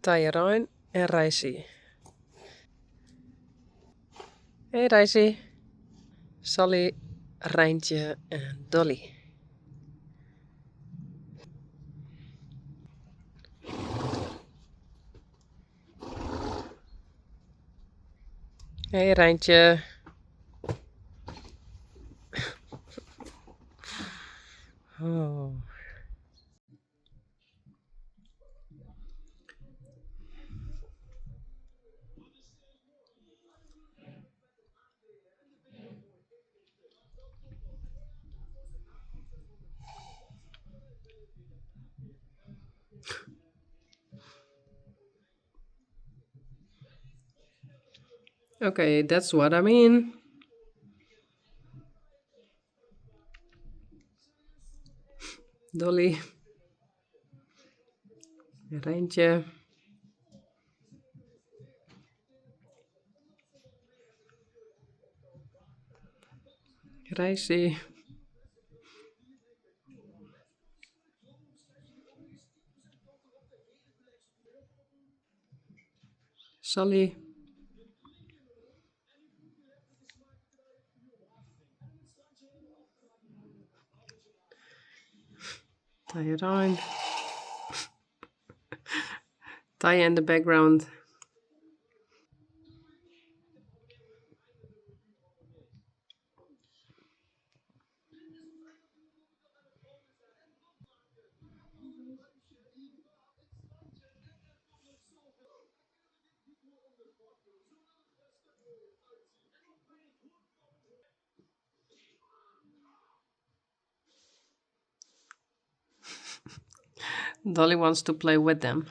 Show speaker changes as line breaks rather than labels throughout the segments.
Taaie Rijn en Rijsie. Hey Rijsie. Sally, Rijntje en Dolly. Hey Rijntje. Oh. Okay, that's what I mean. Dolly. Rijntje. Rijsie. Sally. Taaie Rijn. Taaie in the background. Dolly wants to play with them.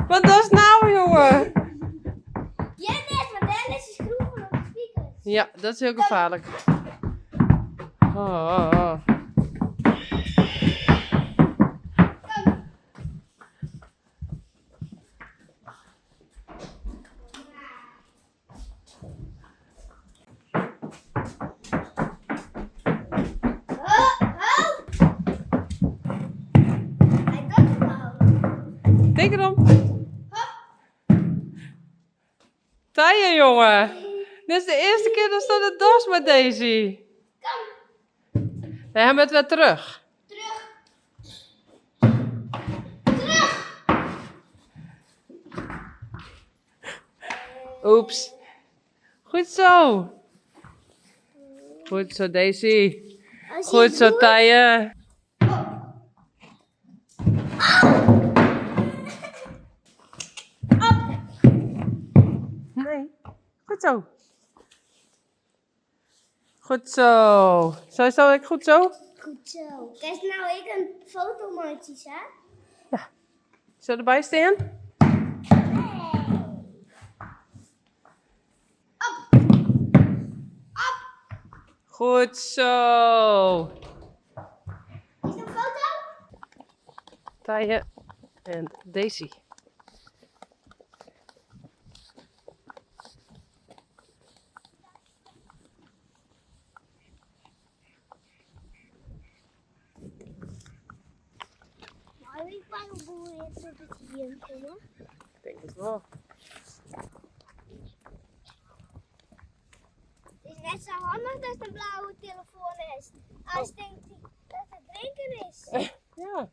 Wat is nou, jongen?
Ja, net, want daar is de schroef van op de speakers.
Ja, dat is heel gevaarlijk. Oh. Denk erom. Taaie, jongen. Dit is de eerste keer dat ze de dos met Daisy.
Kom.
We hebben het weer terug.
Terug.
Oeps. Goed zo. Goed zo, Daisy. Goed zo, Taaie. Nee. Goed zo. Goed zo. Zo, ik goed zo?
Goed zo. Kijk nou, ik een fotomaatjes, hè?
Ja. Zo erbij staan?
Op. Op.
Goed zo.
Is er een foto?
Taaie en Daisy.
Ik ben een boer eerst op het hier komen.
Ik denk het wel.
Het is net zo handig dat het een blauwe telefoon is. Als denkt dat het drinken is.
Ja.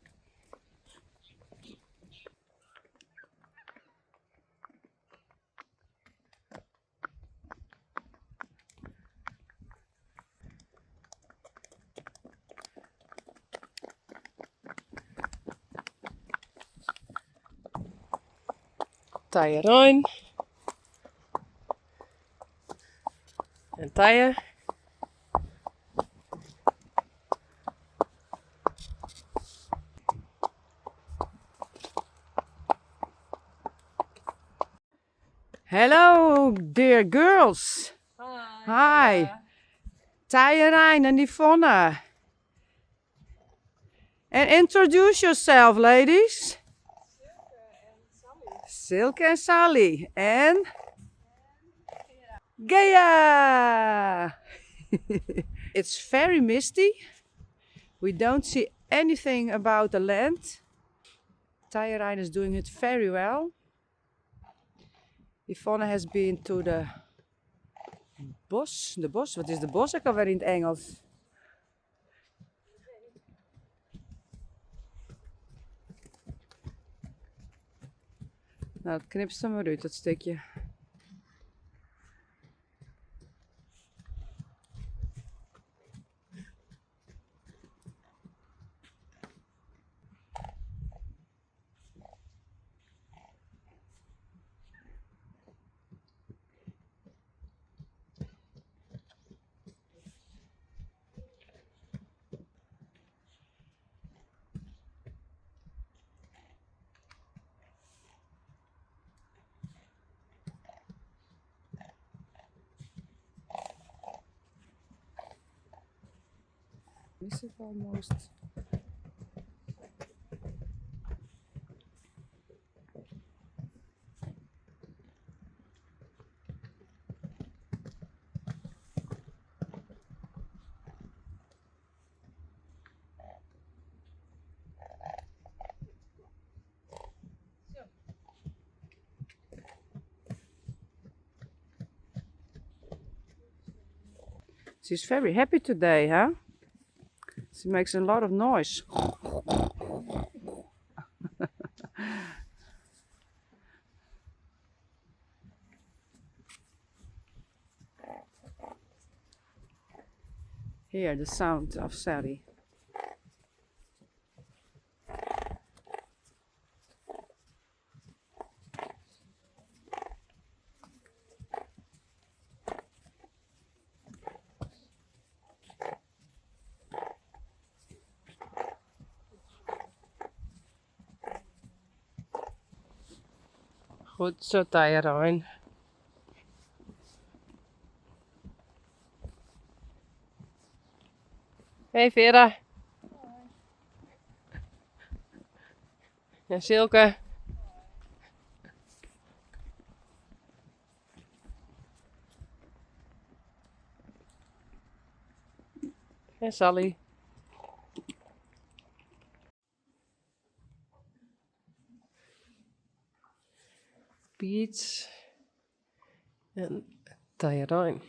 Taaie Rijn. En Taaie. Hello, dear girls. Hi. Taaie Rijn en Yvonne. And introduce yourself, ladies. Silke en Sally. En Gea. It's very misty. We don't see anything about the land. Tyrijn is doing it very well. Yvonne has been to the bos. De bos, wat is de bos ook alweer in het Engels? Nou, dat knipt ze maar uit, dat stukje. Is it almost? She's very happy today, huh? She makes a lot of noise. Hear the sound of Sally. Goed zo, Tyrijn. Hey Vera. Ja, Silke. En Sally. Piet. En Tyrijn.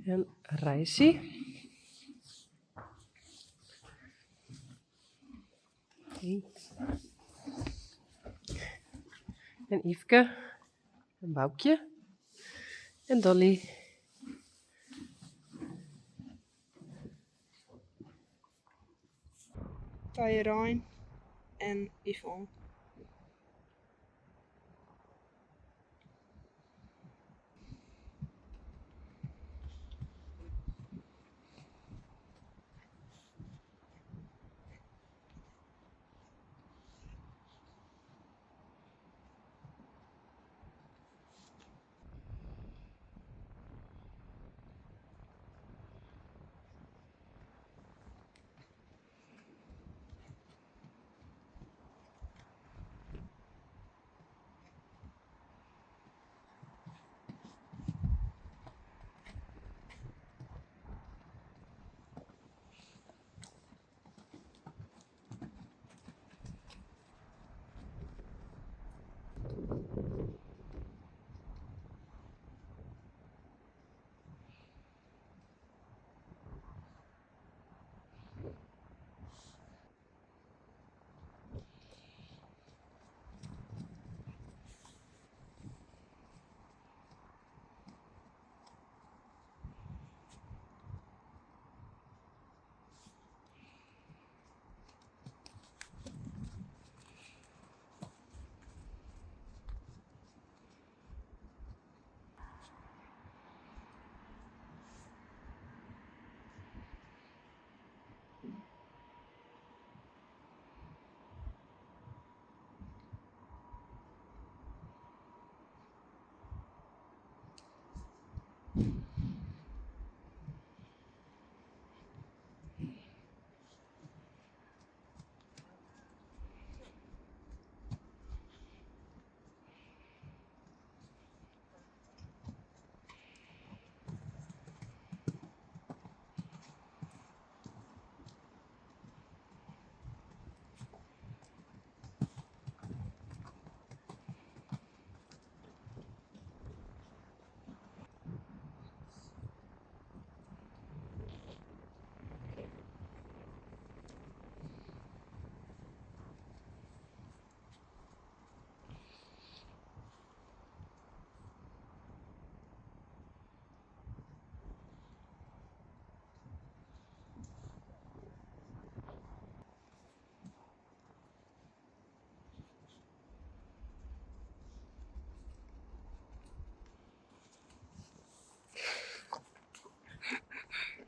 En Rijsie. En Yveske. En Boukje. En Dolly.
Tyrijn en Yvonne.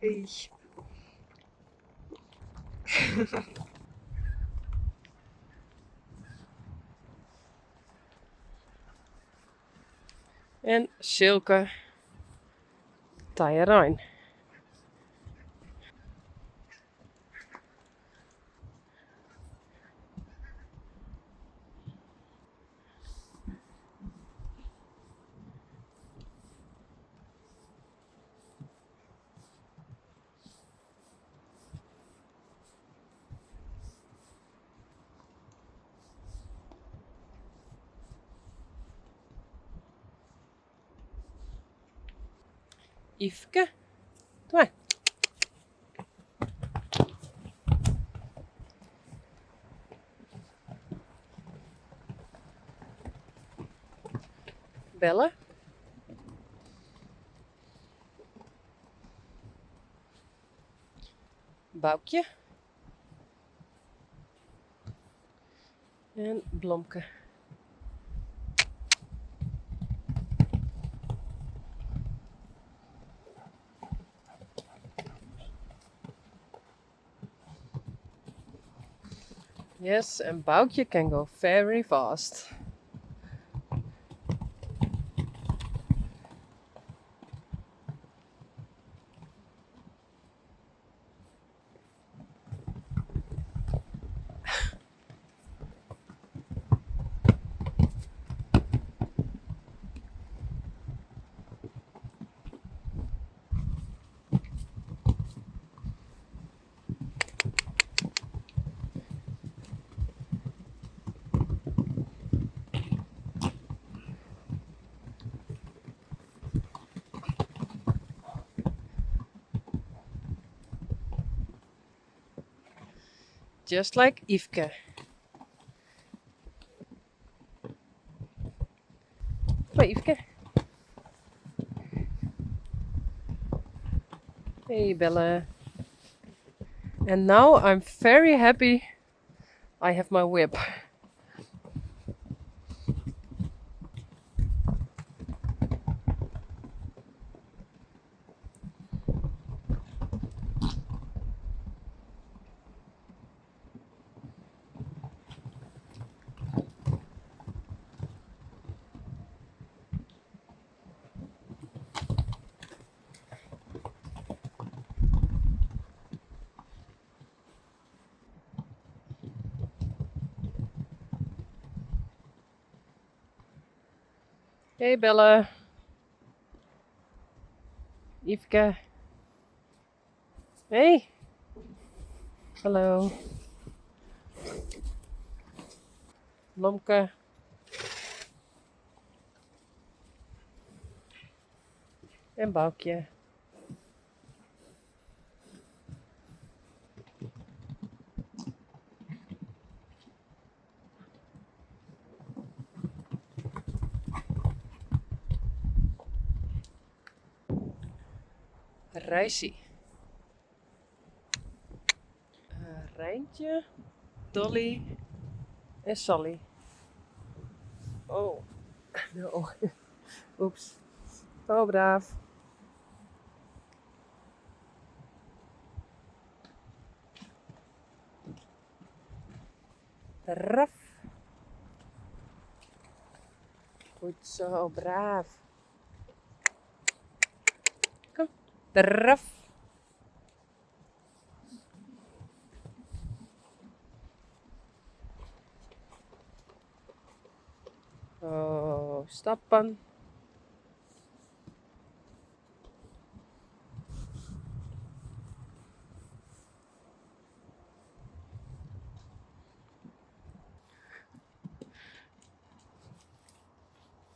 Hey.
En Silke Tajerijn. Yveske. Doe maar. Bellen. Boukje. En Blomke. Yes, and Boukje can go very fast. Just like Yveske. Hoi Yveske. Hey Bella. And now I'm very happy I have my whip. Hey Bella. Yveske. Hey. Hallo. Blomke. En Boukje. Rijsie. Rijntje, Dolly en Sally. Oh, no. Oeps. Oh, braaf. Raf. Goed zo, braaf. Draf. Oh, stappen.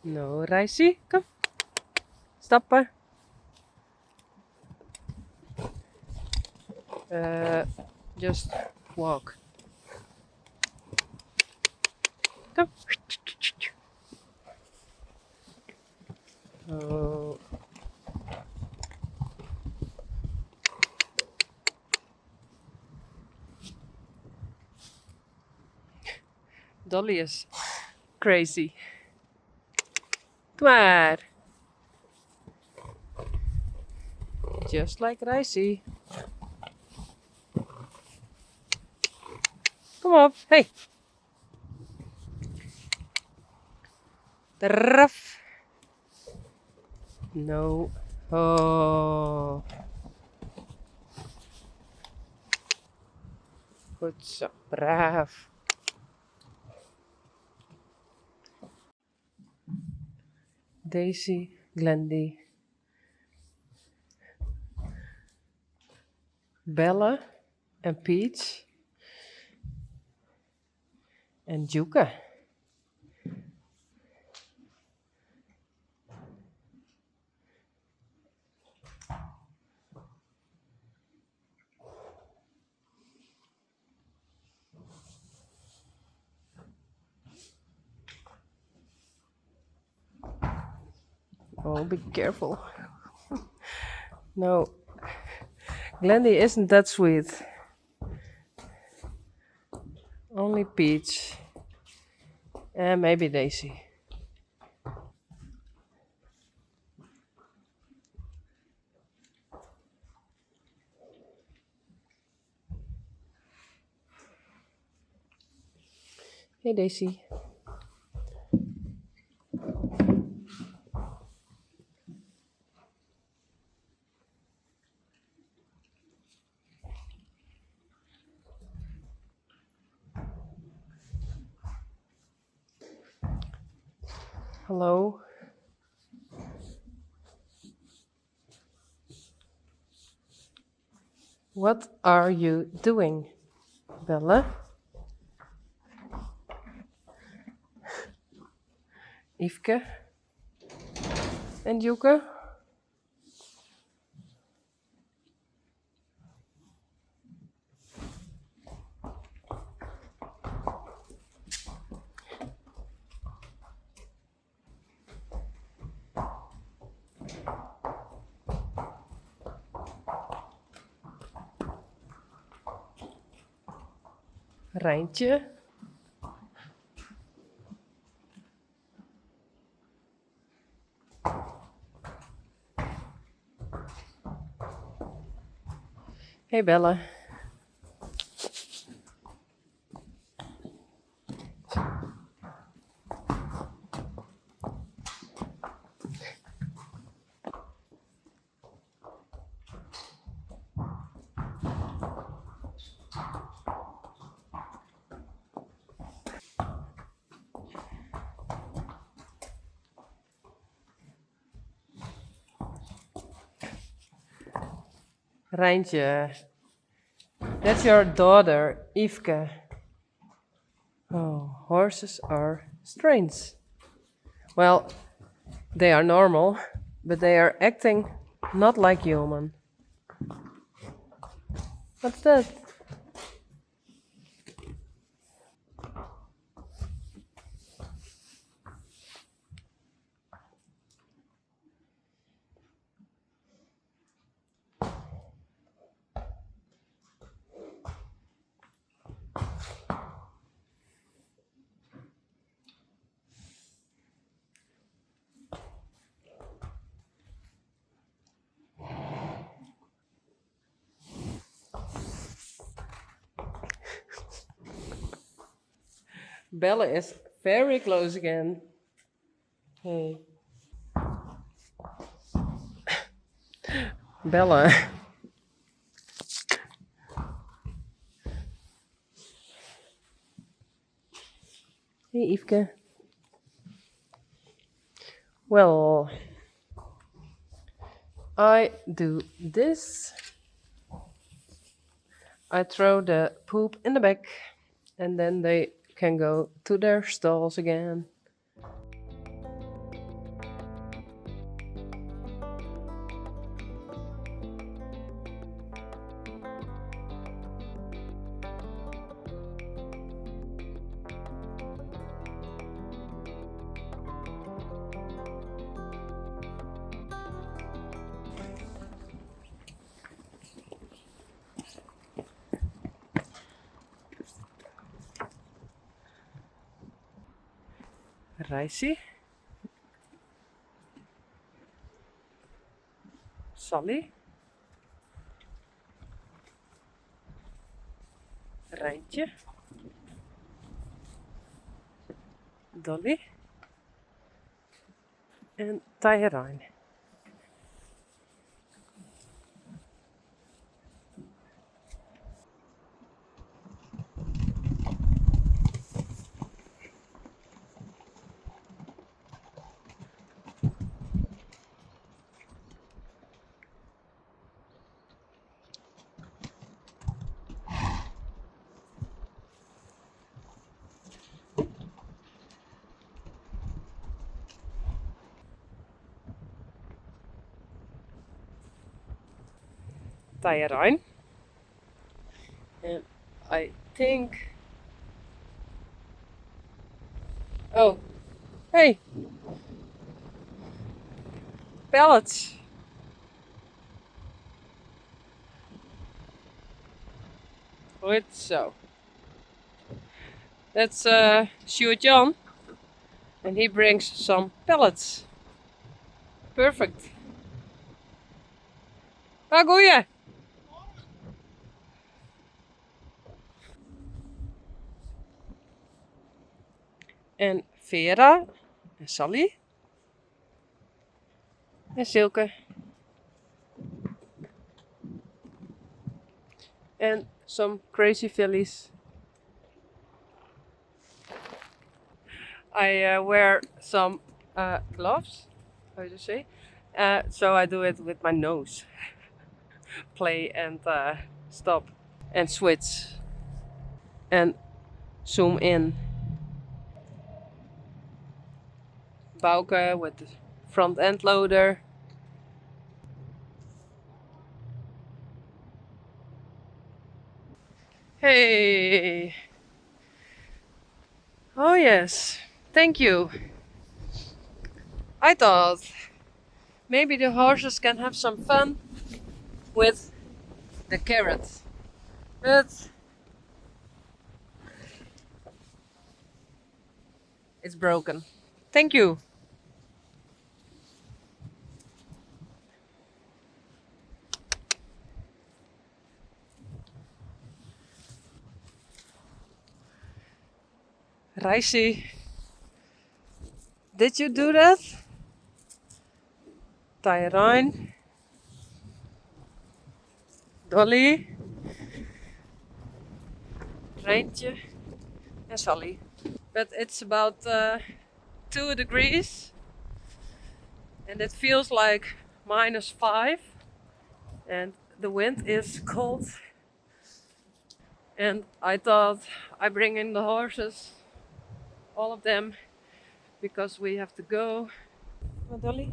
No, Reisie, kom. Stappen. Just walk. Kom. Oh. Dolly is crazy. Kom maar. Just like Reisie. Kom op, hey. Draf. No. Oh. Goed zo, braaf. Daisy, Glendy, Bella en Peach en Juka. Oh, be careful. No, Glendy isn't that sweet. Only Peach. And maybe Daisy. Hey Daisy. Hello. What are you doing, Bella? Yveske en Juke? Rijntje. Hey Bella. Rijntje. That's your daughter, Yveske. Oh, horses are strange. Well, they are normal, but they are acting not like human. What's that? Bella is very close again. Hey. Bella. Hey, Yveske. Well, I do this. I throw the poop in the back, and then they can go to their stalls again. Reisje. Sally. Rijntje. Dolly. En Tyrone. Tyrone. And I think... Oh, hey! Pellets! Goed zo. That's Stuart John. And he brings some pellets. Perfect. Ah, goeie! En Vera. En Sally. En Silke. And some crazy fillies. I wear some gloves, how do you say? So I do it with my nose. Play and stop and switch and zoom in. Bouke with the front end loader. Hey! Oh yes, thank you. I thought maybe the horses can have some fun with the carrot, but it's broken. Thank you. Reisje, did you do that? Tyrone, Dolly, Rijntje, and Sally. But it's about 2 degrees and it feels like -5 and the wind is cold. And I thought I bring in the horses, all of them, because we have to go. Oh, Dolly?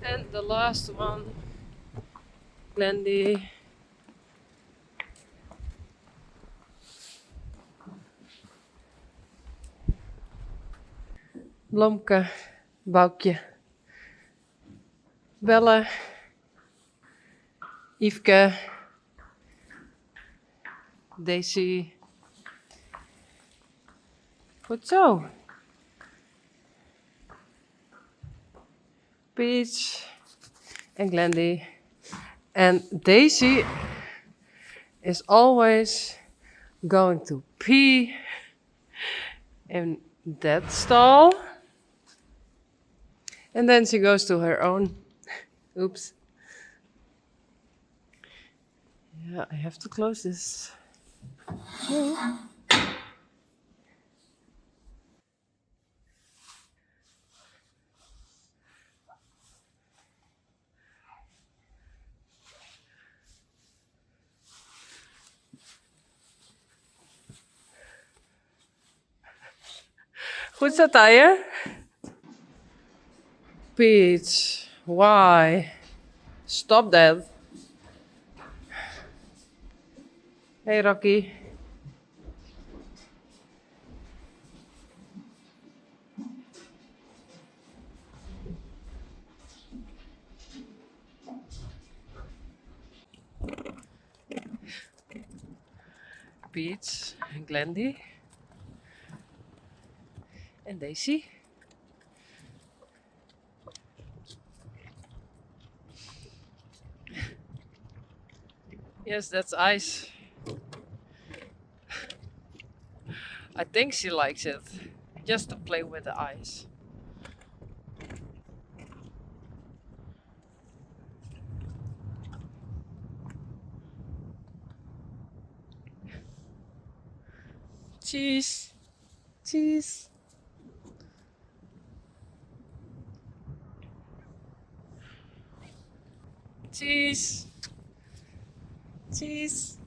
And the last one, Glendy. Blomke, Boukje, Belle, Yveske, Daisy. Goed zo. Peach and Glendy. And Daisy is always going to pee in that stall. And then she goes to her own. Oops. Yeah, I have to close this. Goed zo, Tije. Peach, why? Stop that. Hey, Rocky. Peach and Glendy. And Daisy. Yes, that's ice. I think she likes it. Just to play with the ice. Cheese. Cheese. Cheese. Cheese.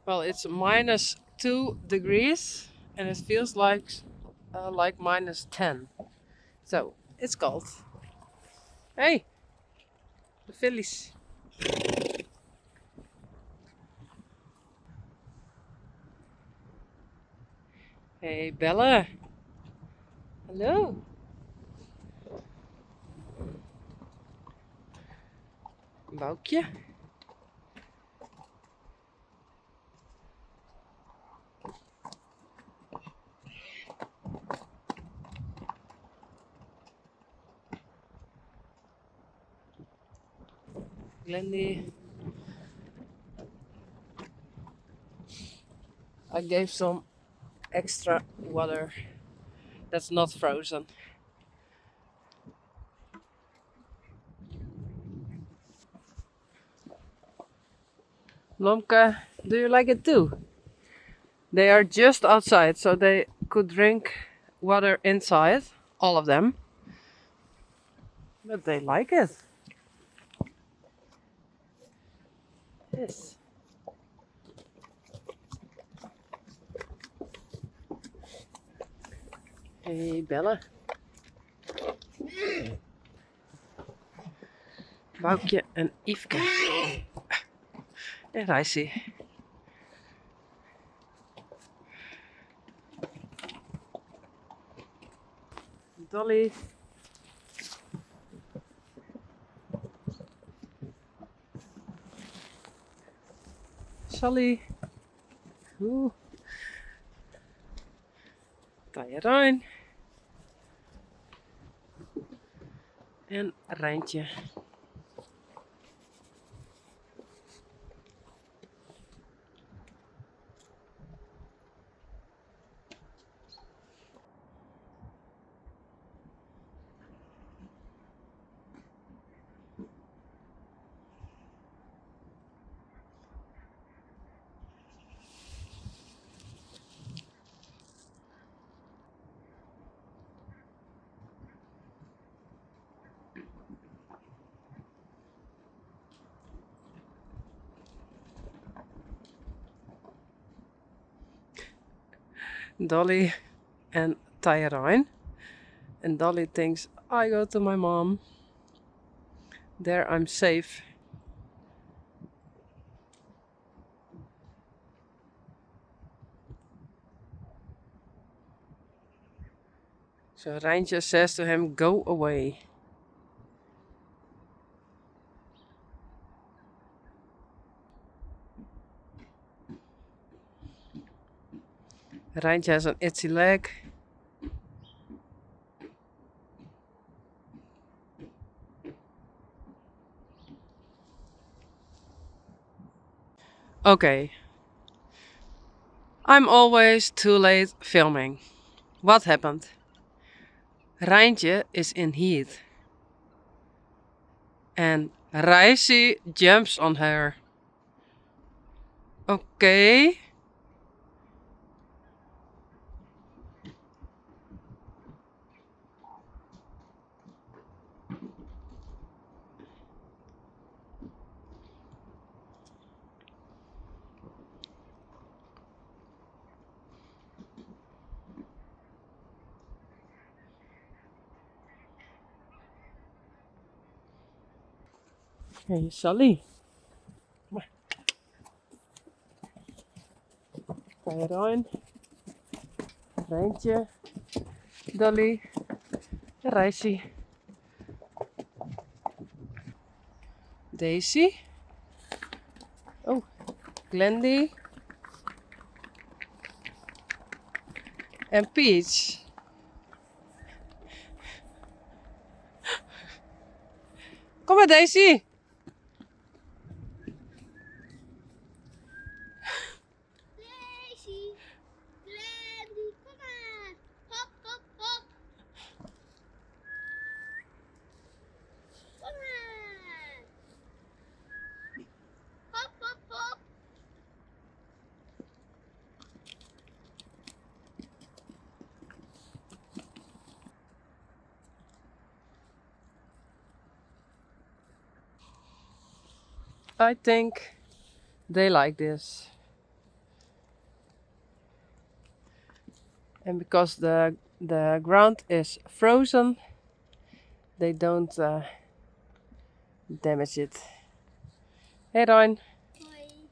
Well, it's -2 degrees and it feels like -10. So it's cold. Hey, the fillies. Hey, Bella. Hallo. Boukje. Glendy. I gave some extra water that's not frozen. Blomka, do you like it too? They are just outside, so they could drink water inside, all of them. But they like it. Yes. Hey, Bella. Boukje en Yveske. En Rijsie. Dolly. Sally. Oeh. Tajerijn. En Rijntje. Dolly and Tajerijn. And Dolly thinks, I go to my mom. There I'm safe. So Rijntje says to him, go away. Rijntje has an itchy leg. Okay. I'm always too late filming. What happened? Rijntje is in heat. And Reisi jumps on her. Okay. Hey, Sally. Kom maar. Ga je erin? Rijntje. Dolly. Reisi. Daisy. Oh, Glendy. En Peach. Kom maar, Daisy.
Daisy, Glendy, kom maar. Hop, hop, hop. Kom maar. Hop, hop, hop.
I think they like this. And because the ground is frozen, they don't damage it. Hey, Ryan.
Hoi.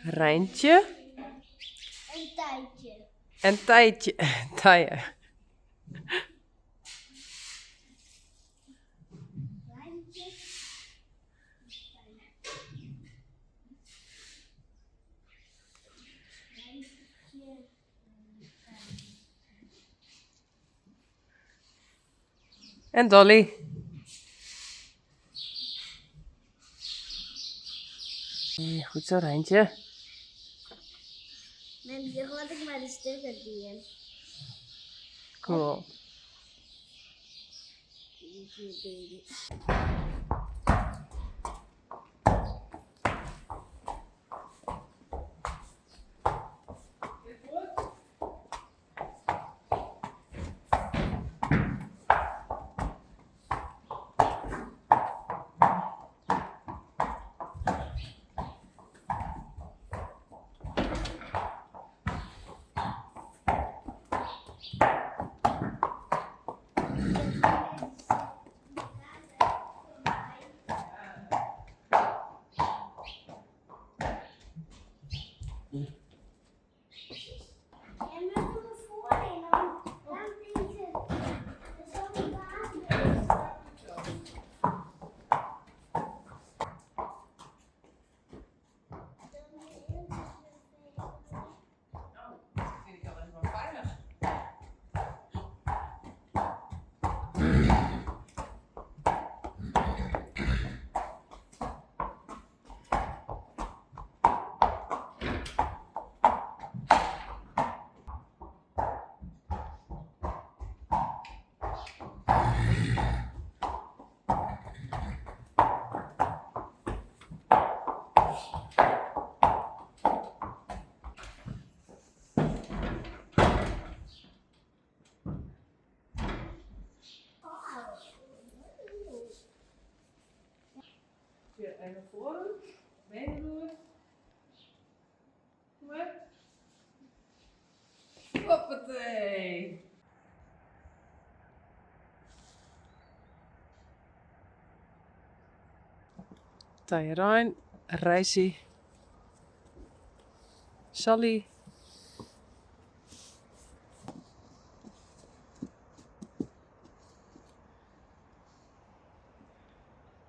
Rijntje
Een tijdje.
en Tijtje. Tije.
Rijntje.
En Dolly. Goed zo, Rijntje.
En hier hoor ik maar de stukken die.
Cool.
En we doen er voorin, dan deze. Dat is ook een
En naar voren. Benen door. Kom maar. Hoppatee. Tyrone, Reisi, Sally,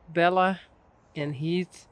Bella, and Heath.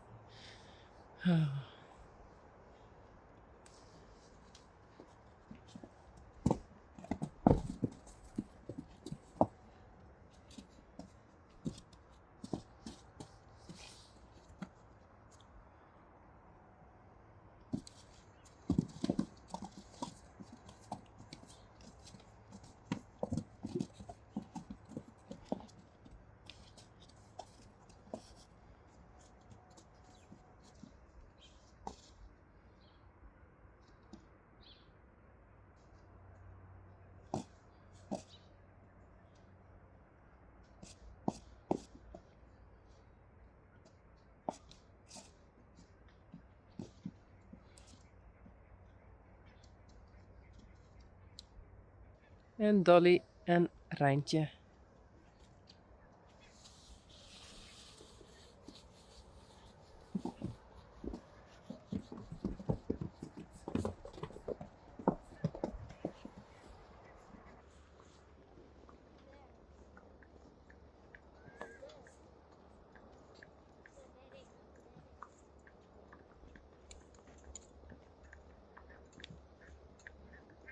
En Dolly en Rijntje.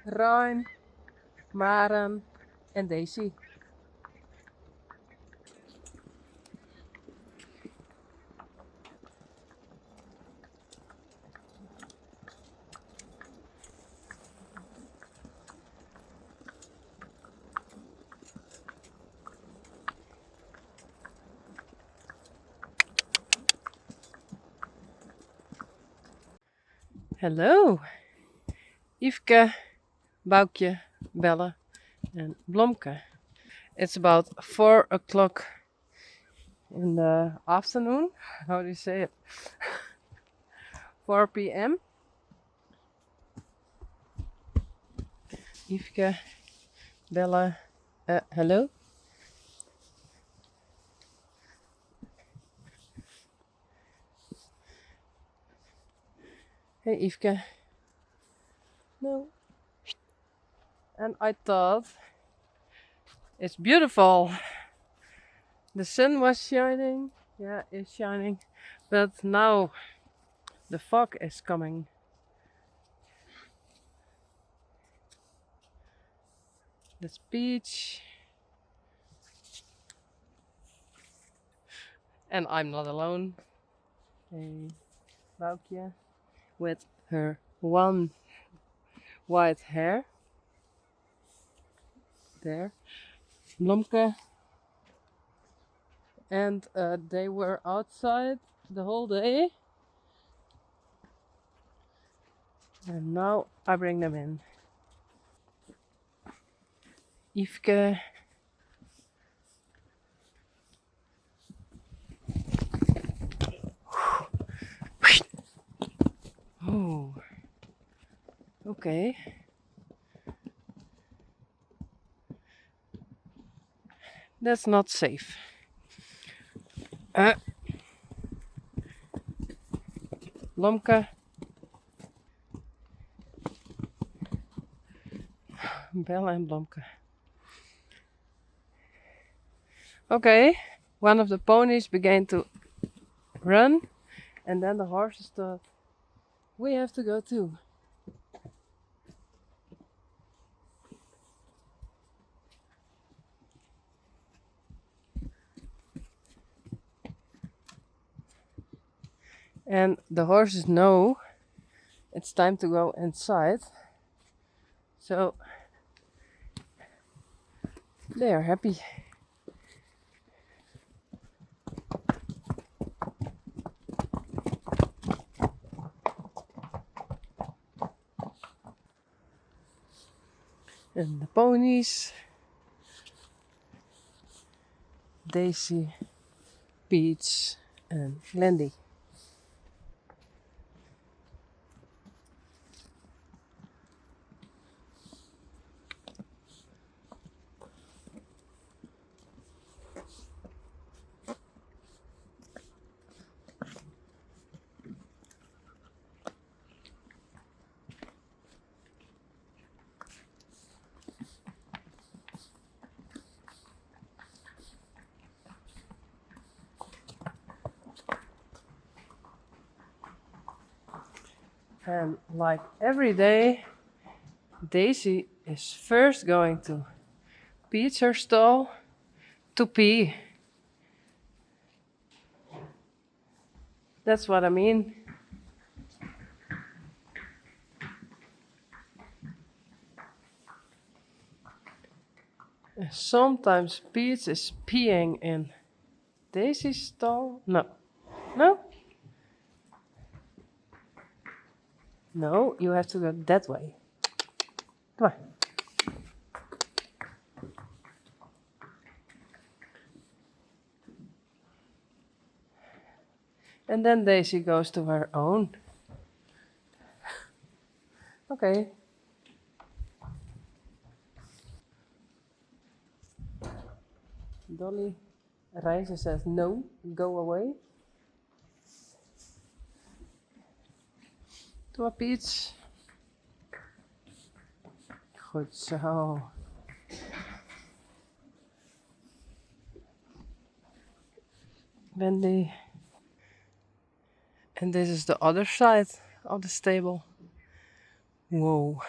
Ryan, Maren en Daisy. Hello, Yveske, Boukje, Belle and Blomke. It's about 4 o'clock in the afternoon. How do you say it? 4 p.m. Yveske, Bella, hello. Hey Yveske. No. And I thought it's beautiful. The sun was shining. Yeah, it's shining. But now the fog is coming. The beach. And I'm not alone. Hey, Boukje with her one white hair. There. Blomke. And they were outside the whole day. And now I bring them in. Yveske. Oh, okay. That's not safe. Blomke. Bella and Blomke. Okay, one of the ponies began to run, and then the horses thought, we have to go too. And the horses know it's time to go inside, so they are happy. And the ponies, Daisy, Peach and Glendy. And like every day, Daisy is first going to Pete's stall to pee. That's what I mean. Sometimes Pete is peeing in Daisy's stall. No. No? No, you have to go that way. Come on. And then Daisy goes to her own. Okay. Dolly Reizen says no, go away. To our Piets. Goed zo. Wendy. And this is the other side of the stable. Whoa.